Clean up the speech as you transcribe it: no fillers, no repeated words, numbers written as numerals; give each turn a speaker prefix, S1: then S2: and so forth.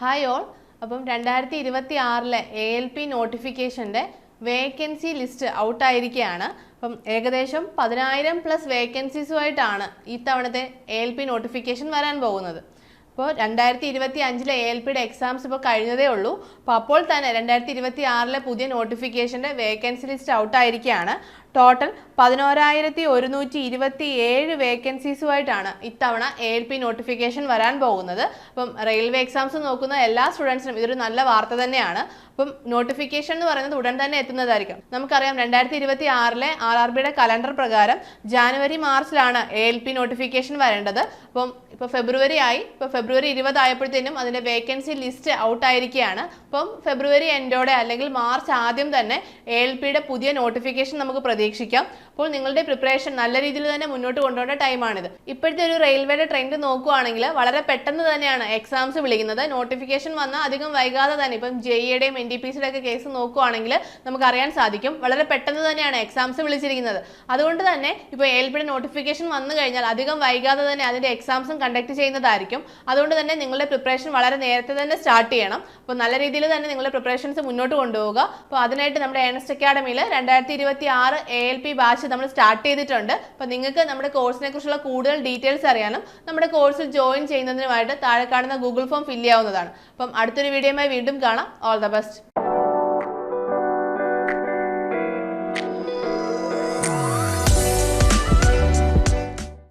S1: Hi all. അപ്പം 2026 ALP നോട്ടിഫിക്കേഷൻ്റെ vacancy list ഔട്ടായിരിക്കുകയാണ്. അപ്പം ഏകദേശം 10,000+ വേക്കൻസീസുമായിട്ടാണ് ഇത്തവണത്തെ ALP നോട്ടിഫിക്കേഷൻ വരാൻ പോകുന്നത്. അപ്പോൾ 2025 ALPയുടെ എക്സാംസ് ഇപ്പോൾ കഴിഞ്ഞതേ ഉള്ളൂ. അപ്പോൾ തന്നെ 2026 പുതിയ നോട്ടിഫിക്കേഷൻ്റെ വേക്കൻസി ലിസ്റ്റ് ഔട്ടായിരിക്കുകയാണ്. ടോട്ടൽ 11,127 വേക്കൻസീസുമായിട്ടാണ് ഇത്തവണ ALP നോട്ടിഫിക്കേഷൻ വരാൻ പോകുന്നത്. അപ്പം റെയിൽവേ എക്സാംസ് നോക്കുന്ന എല്ലാ സ്റ്റുഡൻസിനും ഇതൊരു നല്ല വാർത്ത തന്നെയാണ്. അപ്പം നോട്ടിഫിക്കേഷൻ എന്ന് പറയുന്നത് ഉടൻ തന്നെ എത്തുന്നതായിരിക്കും. നമുക്കറിയാം 2026 RRBയുടെ കലണ്ടർ പ്രകാരം ജാനുവരി മാർച്ചിലാണ് ALP നോട്ടിഫിക്കേഷൻ വരേണ്ടത്. അപ്പം ഇപ്പോൾ ഫെബ്രുവരി ആയി. ഇപ്പോൾ ഫെബ്രുവരി 20 ആയപ്പോഴത്തേനും അതിൻ്റെ വേക്കൻസി ലിസ്റ്റ് ഔട്ടായിരിക്കുകയാണ്. അപ്പം ഫെബ്രുവരി എൻഡോടെ അല്ലെങ്കിൽ മാർച്ച് ആദ്യം തന്നെ ALPയുടെ പുതിയ നോട്ടിഫിക്കേഷൻ നമുക്ക് പ്രതീക്ഷിക്കാം. അപ്പോൾ നിങ്ങളുടെ പ്രിപ്പറേഷൻ നല്ല രീതിയിൽ തന്നെ മുന്നോട്ട് കൊണ്ടുപോകേണ്ട ടൈമാണിത്. ഇപ്പോഴത്തെ ഒരു റെയിൽവേയുടെ ട്രെൻഡ് നോക്കുകയാണെങ്കിൽ വളരെ പെട്ടെന്ന് തന്നെയാണ് എക്സാംസ് വിളിക്കുന്നത്. നോട്ടിഫിക്കേഷൻ വന്നാൽ അധികം വൈകാതെ തന്നെ ഇപ്പം JEയുടെയും NTPCയുടെ ഒക്കെ കേസ് നോക്കുകയാണെങ്കിൽ നമുക്കറിയാൻ സാധിക്കും വളരെ പെട്ടെന്ന് തന്നെയാണ് എക്സാംസ് വിളിച്ചിരിക്കുന്നത്. അതുകൊണ്ട് തന്നെ ഇപ്പോൾ ALPയുടെ നോട്ടിഫിക്കേഷൻ വന്നു കഴിഞ്ഞാൽ അധികം വൈകാതെ തന്നെ അതിൻ്റെ എക്സാംസും കണ്ടക്ട് ചെയ്യുന്നതായിരിക്കും. അതുകൊണ്ട് തന്നെ നിങ്ങളുടെ പ്രിപ്പറേഷൻ വളരെ നേരത്തെ തന്നെ സ്റ്റാർട്ട് ചെയ്യണം. അപ്പോൾ നല്ല രീതിയിൽ തന്നെ നിങ്ങളുടെ പ്രിപ്പറേഷൻസ് മുന്നോട്ട് കൊണ്ടുപോകുക. അപ്പോൾ അതിനായിട്ട് നമ്മുടെ ഏണസ്റ്റ് അക്കാഡമിയിൽ 2026 ALP ബാച്ച് നമ്മൾ സ്റ്റാർട്ട് ചെയ്തിട്ടുണ്ട്. അപ്പോൾ നിങ്ങൾക്ക് നമ്മുടെ കോഴ്സിനെ കുറിച്ചുള്ള കൂടുതൽ ഡീറ്റെയിൽസ് അറിയാനും നമ്മുടെ കോഴ്സിൽ ജോയിൻ ചെയ്യുന്നതിനുമായിട്ട് താഴെ കാണുന്ന ഗൂഗിൾ ഫോം ഫില്ല് ചെയ്യാവുന്നതാണ്. അപ്പം അടുത്തൊരു വീഡിയോയുമായി വീണ്ടും കാണാം. All the best.